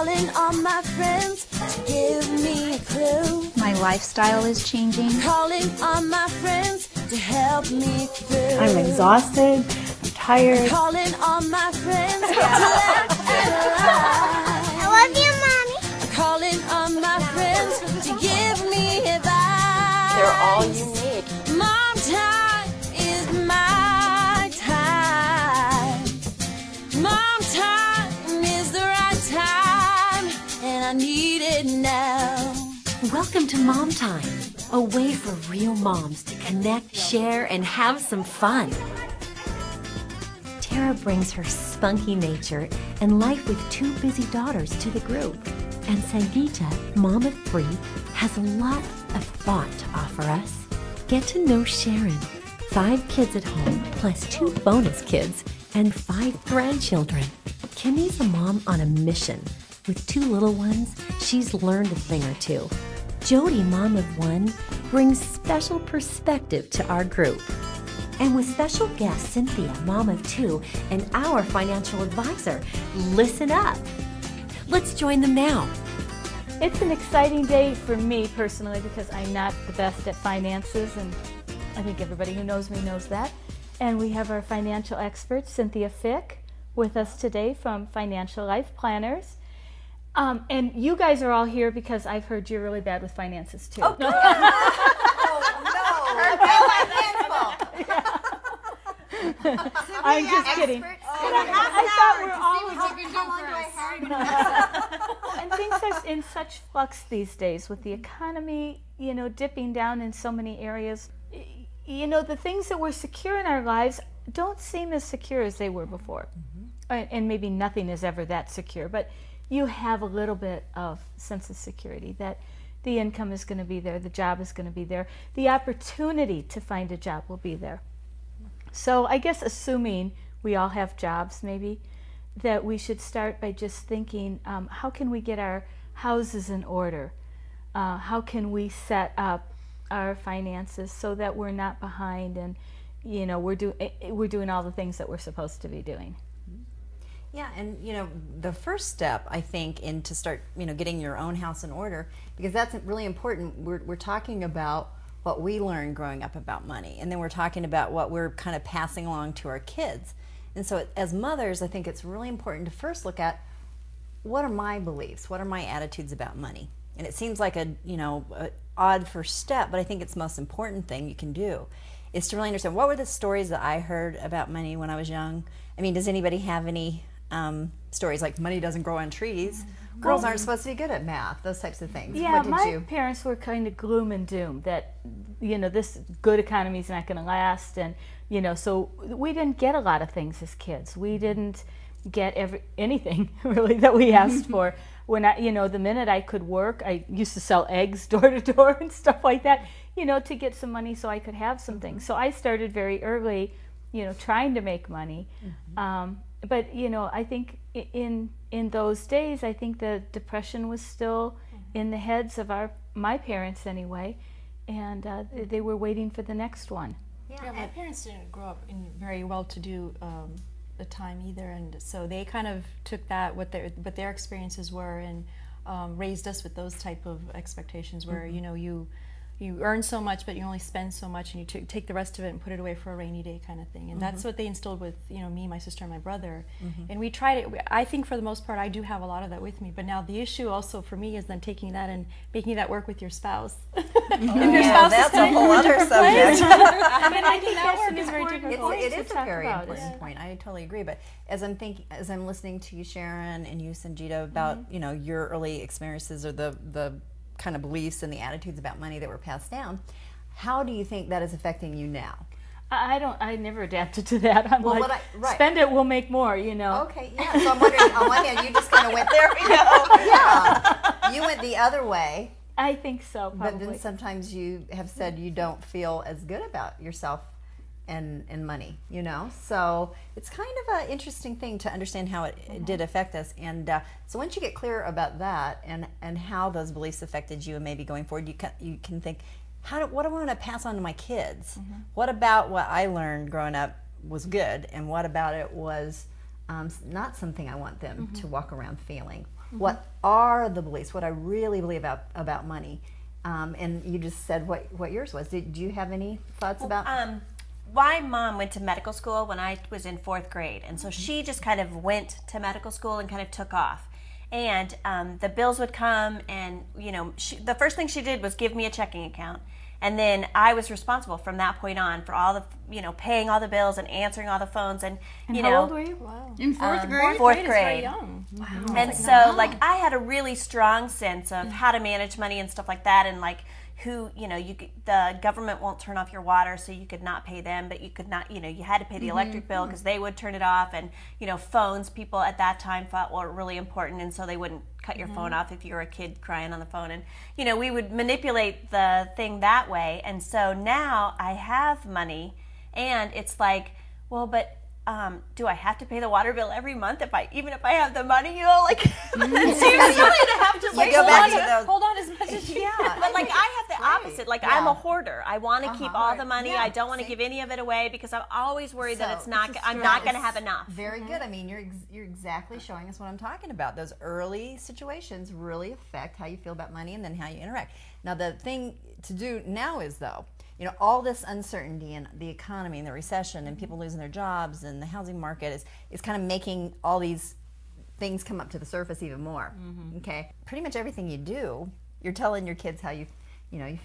Calling all my friends to give me a clue. My lifestyle is changing. Calling all my friends to help me through. I'm exhausted. I'm tired. Calling all my friends to laugh and laugh. I love you, Mommy. Calling all my friends to give me advice. They're all you need. Mom time is my time. Mom time is the right time, and I need it now. Welcome to Mom Time, a way for real moms to connect, share, and have some fun. Tara brings her spunky nature and life with two busy daughters to the group. And Sangeeta, mom of 3, has a lot of thought to offer us. Get to know Sharon, 5 kids at home, plus 2 bonus kids, and 5 grandchildren. Kimmy's a mom on a mission. With 2 little ones, she's learned a thing or two. Jody, mom of 1, brings special perspective to our group. And with special guest Cynthia, mom of 2, and our financial advisor, listen up. Let's join them now. It's an exciting day for me personally because I'm not the best at finances, and I think everybody who knows me knows that. And we have our financial expert, Cynthia Fick, with us today from Financial Life Planners. And you guys are all here because I've heard you're really bad with finances too. Oh, no. I'm just kidding. I thought we're all and things are in such flux these days with the economy, dipping down in so many areas. The things that were secure in our lives don't seem as secure as they were before. And maybe nothing is ever that secure, but you have a little bit of sense of security that the income is going to be there, the job is going to be there, the opportunity to find a job will be there. So I guess assuming we all have jobs maybe, that we should start by just thinking, how can we get our houses in order? How can we set up our finances so that we're not behind and we're doing all the things that we're supposed to be doing? Yeah, and the first step, I think, in to start getting your own house in order, because that's really important. We're talking about what we learned growing up about money, and then we're talking about what we're kind of passing along to our kids. And so as mothers, I think it's really important to first look at, what are my beliefs? What are my attitudes about money? And it seems like a odd first step, but I think it's the most important thing you can do is to really understand, what were the stories that I heard about money when I was young? I mean, does anybody have any stories like money doesn't grow on trees? Girls aren't supposed to be good at math, those types of things. Yeah, my parents were kind of gloom and doom that, this good economy is not going to last. And, so we didn't get a lot of things as kids. We didn't get anything really that we asked for. When the minute I could work, I used to sell eggs door to door and stuff like that, to get some money so I could have some things. So I started very early, trying to make money. But I think in those days, I think the depression was still in the heads of my parents anyway, and they were waiting for the next one. Yeah, my parents didn't grow up in very well-to-do a time either, and so they kind of took that what their experiences were and raised us with those type of expectations where you earn so much, but you only spend so much, and you take the rest of it and put it away for a rainy day kind of thing. And that's what they instilled with me, my sister, and my brother. And we tried it. I think for the most part, I do have a lot of that with me. But now the issue also for me is then taking that and making that work with your spouse. And your spouse that's is a whole other subject. I think that work is very difficult. It is a very important point. I totally agree. But as I'm listening to you, Sharon, and you, Sangeeta, about your early experiences or the kind of beliefs and the attitudes about money that were passed down, how do you think that is affecting you now? I never adapted to that. I'm spend it, we'll make more, Okay, yeah. So I'm wondering, on one hand, you just kind of went there, Yeah. You went the other way. I think so, probably. But then sometimes you have said you don't feel as good about yourself and money, So it's kind of an interesting thing to understand how it did affect us. And so once you get clear about that and how those beliefs affected you and maybe going forward, you can think, what do I want to pass on to my kids? What about what I learned growing up was good, and what about it was not something I want them to walk around feeling. What are the beliefs? What I really believe about money? And you just said what yours was. Do you have any thoughts about? My mom went to medical school when I was in 4th grade, and so she just kind of went to medical school and kind of took off. And the bills would come, and the first thing she did was give me a checking account, and then I was responsible from that point on for all the paying all the bills and answering all the phones. And how old were you? Wow. In 4th grade. 4th Is grade. very young. Wow. And so I had a really strong sense of how to manage money and stuff like that, and who the government won't turn off your water, so you could not pay them, but you could not you had to pay the electric bill because they would turn it off. And phones, people at that time thought were really important, and so they wouldn't cut your phone off if you were a kid crying on the phone. And we would manipulate the thing that way. And so now I have money, and it's like, well, but do I have to pay the water bill every month even if I have the money? It seems silly to have to wait. Hold on as much as you But I have the opposite. I'm a hoarder. I want to keep all the money. I don't want to give any of it away because I'm always worried that I'm not going to have enough. Very good. I mean, you're exactly showing us what I'm talking about. Those early situations really affect how you feel about money and then how you interact. Now, the thing to do now is, though, all this uncertainty in the economy and the recession and people losing their jobs and the housing market is kind of making all these things come up to the surface even more. Okay, pretty much everything you do, you're telling your kids how you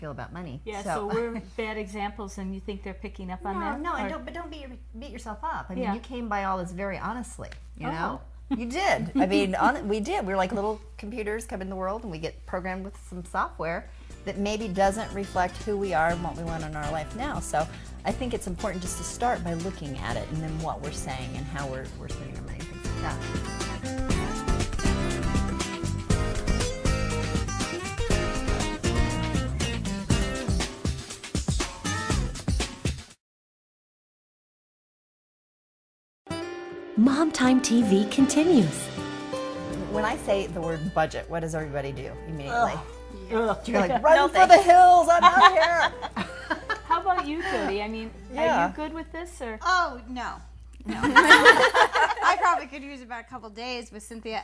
feel about money. Yeah, so we're bad examples, and you think they're picking up on that? No, but don't beat yourself up. I mean, you came by all this very honestly. You know, you did. I mean, we did. We're like little computers come in the world, and we get programmed with some software that maybe doesn't reflect who we are and what we want in our life now. So I think it's important just to start by looking at it and then what we're saying and how we're spending our money, things like that. Mom Time TV continues. When I say the word budget, what does everybody do immediately? Ugh. You're like, run for the hills, I'm out of here. How about you, Jody? I mean, are you good with this, or? Oh, no. I probably could use about a couple days with Cynthia.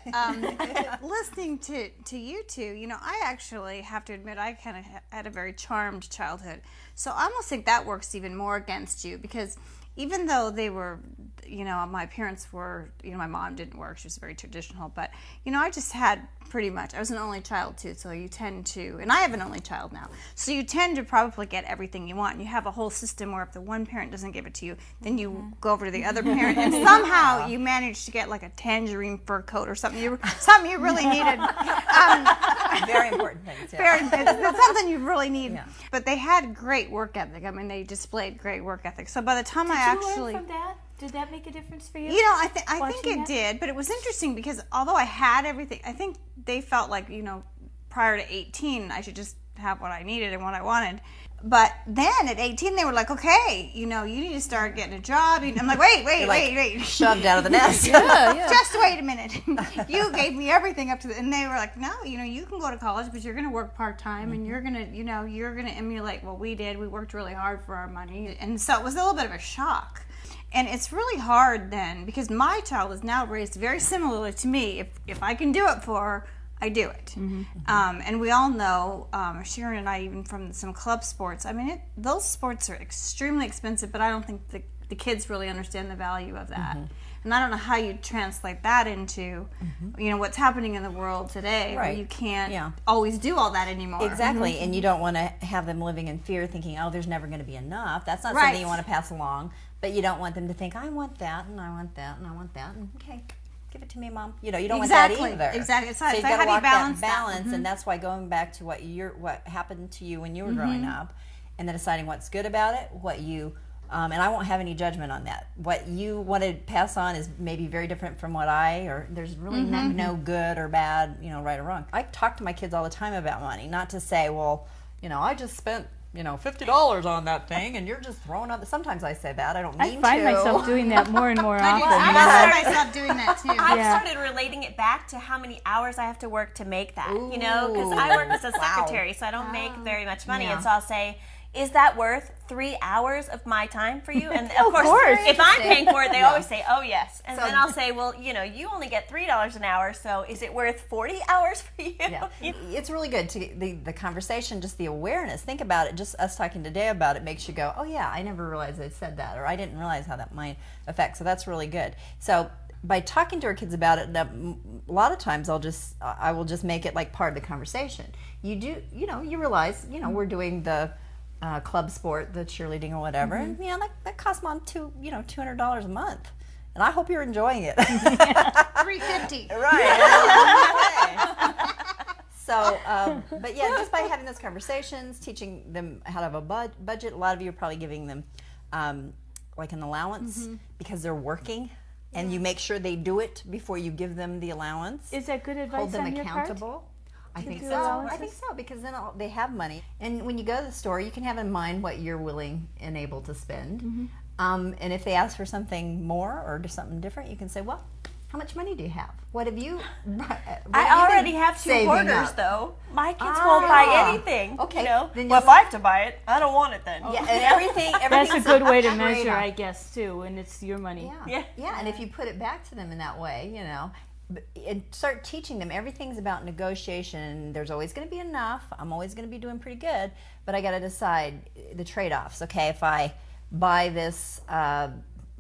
Listening to you two, I actually have to admit I kind of had a very charmed childhood. So I almost think that works even more against you, because even though they were, my parents were, my mom didn't work, she was very traditional, but, I just had pretty much, I was an only child too, so you tend to, and I have an only child now, so you tend to probably get everything you want, and you have a whole system where if the one parent doesn't give it to you, then you go over to the other parent, and somehow you manage to get like a tangerine fur coat or something you really needed. Very important things. That's something you really need. Yeah. But they had great work ethic. I mean, they displayed great work ethic. So by the time Did you learn from that? Did that make a difference for you? I think it did. But it was interesting because although I had everything, I think they felt like, prior to 18, I should just have what I needed and what I wanted. But then at 18, they were like, okay, you need to start getting a job. I'm like, wait. Shoved out of the nest. Yeah. Just wait a minute. You gave me everything up to and they were like, no, you can go to college, but you're going to work part-time and you're going to emulate what we did. We worked really hard for our money. And so it was a little bit of a shock. And it's really hard then, because my child is now raised very similarly to me. If I can do it for her, I do it. And we all know, Sharon and I, even from some club sports, I mean, those sports are extremely expensive, but I don't think the kids really understand the value of that. And I don't know how you translate that into, what's happening in the world today, where you can't always do all that anymore. Exactly, and you don't want to have them living in fear, thinking, oh, there's never going to be enough. That's not something you want to pass along. But you don't want them to think, I want that, and I want that, and I want that, and okay, give it to me, Mom. You don't want that either. Exactly. So you've got to walk that balance, and that's why going back to what happened to you when you were growing up, and then deciding what's good about it, what you, and I won't have any judgment on that. What you want to pass on is maybe very different from what there's really no good or bad, right or wrong. I talk to my kids all the time about money, not to say, well, I just spent $50 on that thing, and you're just throwing up. Sometimes I say that. I don't mean to. I find myself doing that more and more often. I find myself doing that too. I've started relating it back to how many hours I have to work to make that. Because I work as a secretary, so I don't make very much money, and so I'll say, is that worth 3 hours of my time for you? And of course, if I'm paying for it, they always say, oh yes. And then I'll say, well, you only get $3 an hour, so is it worth 40 hours for you? Yeah. It's really good to the conversation, just the awareness. Think about it. Just us talking today about it makes you go, oh yeah, I never realized I said that, or I didn't realize how that might affect. So that's really good. So by talking to our kids about it, a lot of times I will just make it like part of the conversation. You realize, we're doing the club sport, the cheerleading or whatever, and that costs Mom $200 a month, and I hope you're enjoying it. $350. Right. So, but yeah, just by having those conversations, teaching them how to have a budget. A lot of you are probably giving them like an allowance because they're working. And you make sure they do it before you give them the allowance. Is that good advice? Hold them on your part? accountable. I think so. allowances? I think so, because then they have money. And when you go to the store, you can have in mind what you're willing and able to spend. And if they ask for something more or something different, you can say, well, how much money do you have? What have you? I already have 2 hoarders, though. My kids won't buy anything. Okay. Then well, if I have to buy it, I don't want it then. Yeah, and everything. That's a good way to measure, I guess, too, and it's your money. Yeah. And if you put it back to them in that way, and start teaching them everything's about negotiation. There's always going to be enough. I'm always going to be doing pretty good, but I got to decide the trade-offs. Okay, if I buy this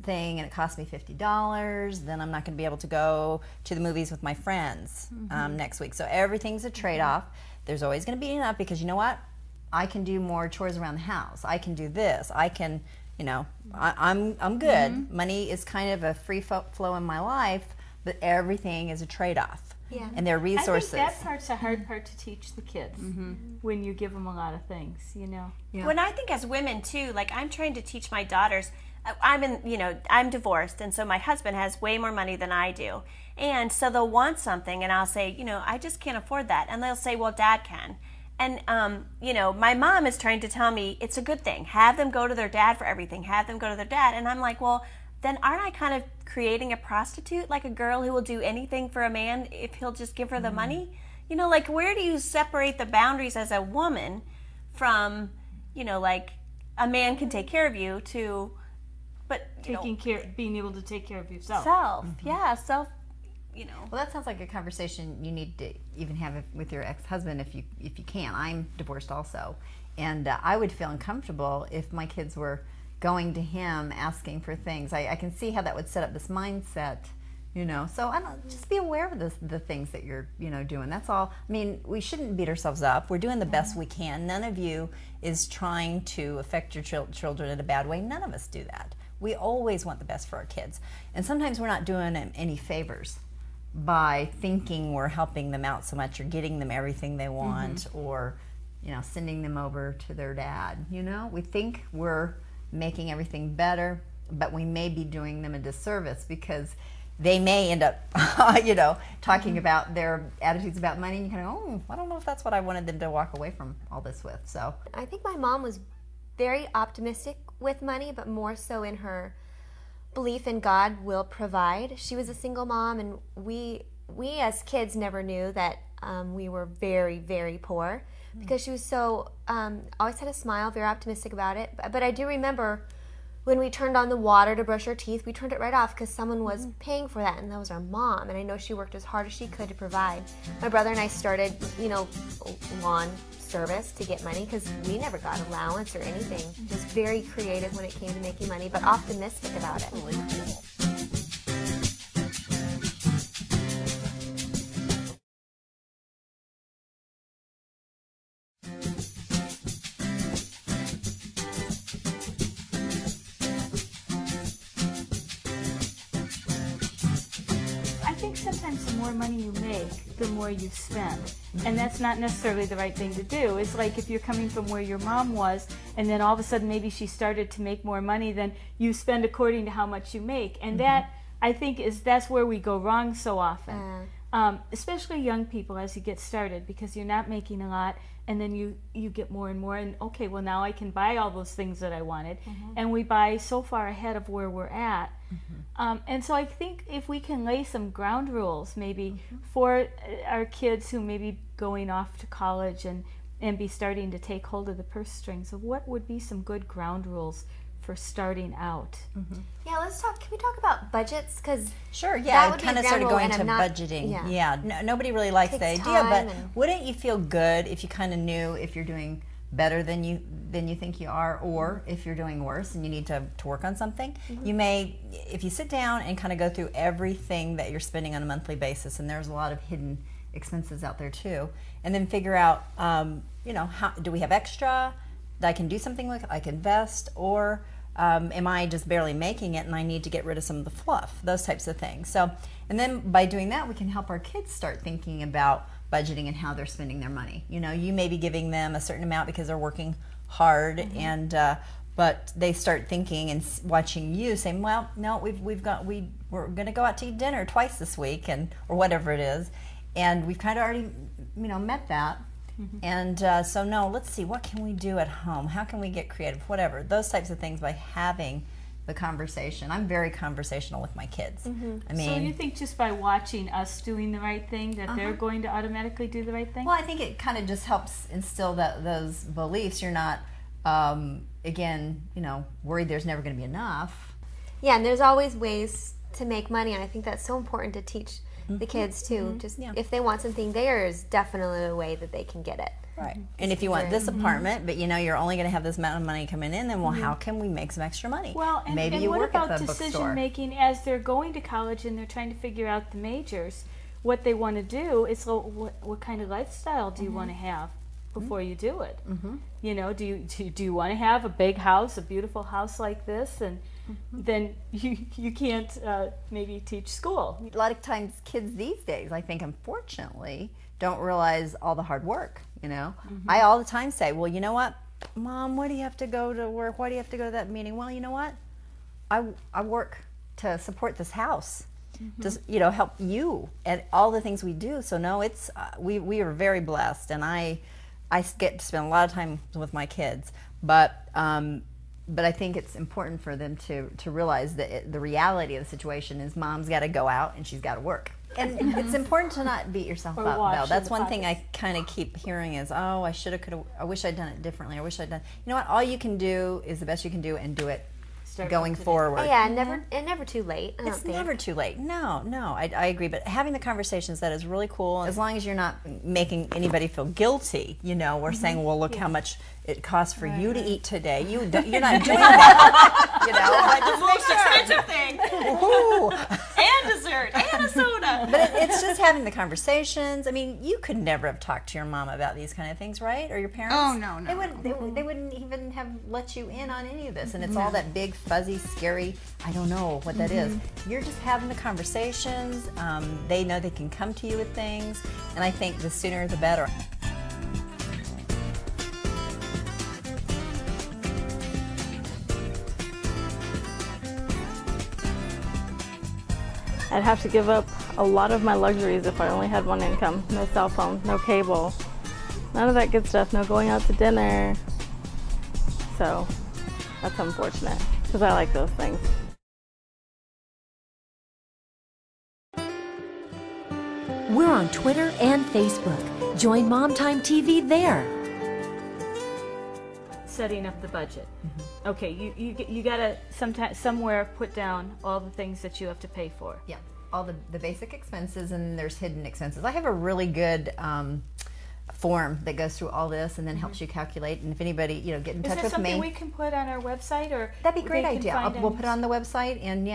thing and it costs me $50, then I'm not going to be able to go to the movies with my friends next week. So everything's a trade-off. There's always going to be enough, because you know what? I can do more chores around the house. I can do this. I can, I'm good. Money is kind of a free flow in my life, but everything is a trade-off. Yeah. And they're resources. I think that part's a hard part to teach the kids when you give them a lot of things, Yeah. When I think as women too, like I'm trying to teach my daughters. I'm divorced, and so my husband has way more money than I do. And so they'll want something, and I'll say, I just can't afford that. And they'll say, well, Dad can. And, my mom is trying to tell me it's a good thing. Have them go to their dad for everything. Have them go to their dad. And I'm like, well, then aren't I kind of creating a prostitute, like a girl who will do anything for a man if he'll just give her the money? Like where do you separate the boundaries as a woman from, like a man can take care of you to... But being able to take care of yourself. Self. Well, that sounds like a conversation you need to even have with your ex-husband if you can. I'm divorced also, and I would feel uncomfortable if my kids were going to him asking for things. I can see how that would set up this mindset, So I don't just be aware of the things that you're doing. That's all. I mean, we shouldn't beat ourselves up. We're doing the best we can. None of you is trying to affect your children in a bad way. None of us do that. We always want the best for our kids. And sometimes we're not doing them any favors by thinking we're helping them out so much or getting them everything they want or, sending them over to their dad. We think we're making everything better, but we may be doing them a disservice because they may end up, talking about their attitudes about money, and you kind of go, I don't know if that's what I wanted them to walk away from all this with. So I think my mom was very optimistic with money, but more so in her belief in God will provide. She was a single mom, and we as kids never knew that we were very, very poor because she was so always had a smile, very optimistic about it. But I do remember when we turned on the water to brush our teeth, we turned it right off because someone was paying for that, and that was our mom. And I know she worked as hard as she could to provide. My brother and I started, lawn service to get money because we never got allowance or anything. Was very creative when it came to making money, but optimistic about it. I think sometimes the more money you make, the more you spend. And that's not necessarily the right thing to do. It's like if you're coming from where your mom was, and then all of a sudden maybe she started to make more money, then you spend according to how much you make. And that, I think, that's where we go wrong so often. Especially young people as you get started, because you're not making a lot, and then you get more and more, and okay, well now I can buy all those things that I wanted, and we buy so far ahead of where we're at. And so I think if we can lay some ground rules maybe for our kids who may be going off to college, and and be starting to take hold of the purse strings, what would be some good ground rules for starting out? Yeah, can we talk about budgets? Because Sure, yeah, I kind of started going to budgeting. Yeah. Nobody really likes the Takes idea, but time wouldn't you feel good if you kind of knew if you're doing better than you think you are, or if you're doing worse and you need to work on something? You may, if you sit down and kind of go through everything that you're spending on a monthly basis, and there's a lot of hidden expenses out there too, and then figure out, how do we have extra that I can do something with, I can invest, or am I just barely making it and I need to get rid of some of the fluff, those types of things. So, and then by doing that, we can help our kids start thinking about budgeting and how they're spending their money. You may be giving them a certain amount because they're working hard, and but they start thinking and watching you saying, well, no, we're going to go out to eat dinner twice this week, or whatever it is, and we've kind of already met that. And so no, let's see, what can we do at home? How can we get creative? Whatever, those types of things, by having the conversation. I'm very conversational with my kids. I mean, so you think just by watching us doing the right thing that they're going to automatically do the right thing? Well, I think it kind of just helps instill those beliefs. You're not, again, worried there's never going to be enough. Yeah, and there's always ways to make money, and I think that's so important to teach the kids too. Just if they want something, there is definitely a way that they can get it. Right. And if you want this apartment, but you're only going to have this amount of money coming in, then how can we make some extra money? Well, and, maybe and you what work about at the decision bookstore. making as they're going to college and they're trying to figure out the majors? What they want to do is, what kind of lifestyle do you want to have before you do it? Do you want to have a big house, a beautiful house like this, and then you can't maybe teach school? A lot of times kids these days, I think, unfortunately, don't realize all the hard work. I all the time say, well, you know what, Mom, why do you have to go to work? Why do you have to go to that meeting? Well, you know what, I work to support this house, to help you and all the things we do. So no, it's we are very blessed, and I get to spend a lot of time with my kids, but I think it's important for them to realize that the reality of the situation is Mom's got to go out and she's got to work. And it's important to not beat yourself up, though. That's one thing I kind of keep hearing is, oh, I should have, could have, I wish I'd done it differently. I wish I'd done. You know what? All you can do is the best you can do, and do it going forward. Oh, yeah, never too late. It's never too late. No, I agree. But having the conversations, that is really cool. As long as you're not making anybody feel guilty, or saying, well, look how much it costs for you to eat today. You're not doing that. But just make sure. Expensive thing. And dessert and a soda. But it's just having the conversations. I mean, you could never have talked to your mom about these kind of things, right? Or your parents? Oh, no. They wouldn't even have let you in on any of this. And it's all that big, fuzzy, scary, I don't know what that is. You're just having the conversations. They know they can come to you with things. And I think the sooner the better. I'd have to give up a lot of my luxuries if I only had one income. No cell phone, no cable, none of that good stuff, no going out to dinner. So that's unfortunate, because I like those things. We're on Twitter and Facebook. Join Mom Time TV there. Setting up the budget. Okay, you gotta somewhere put down all the things that you have to pay for. Yeah, all the basic expenses, and there's hidden expenses. I have a really good form that goes through all this and then helps you calculate. And if anybody, get in touch with me. Is there something we can put on our website, or that'd be a great idea? We'll put it on the website, and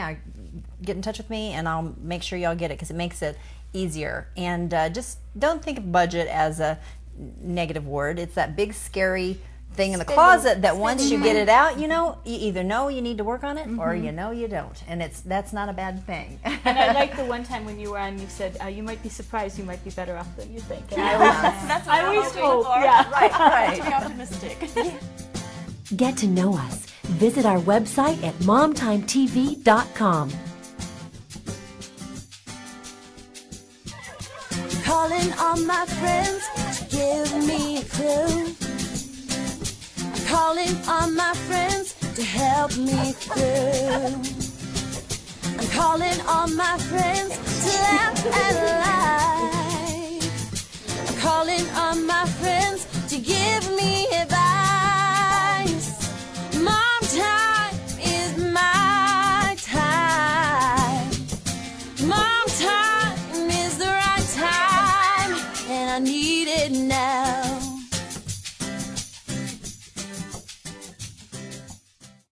get in touch with me, and I'll make sure y'all get it, because it makes it easier. And just don't think of budget as a negative word. It's that big scary thing in the closet that once you get it out, you either know you need to work on it, or you don't, and that's not a bad thing. And I like the one time when you were on, you said you might be surprised, you might be better off than you think. And That's what I always hope. for. Yeah, right. Be optimistic. Get to know us. Visit our website at momtimetv.com. Calling all my friends to give me a clue. Calling all my friends to help me through. I'm calling all my friends to laugh and lie. I'm calling all my friends to give I need it now.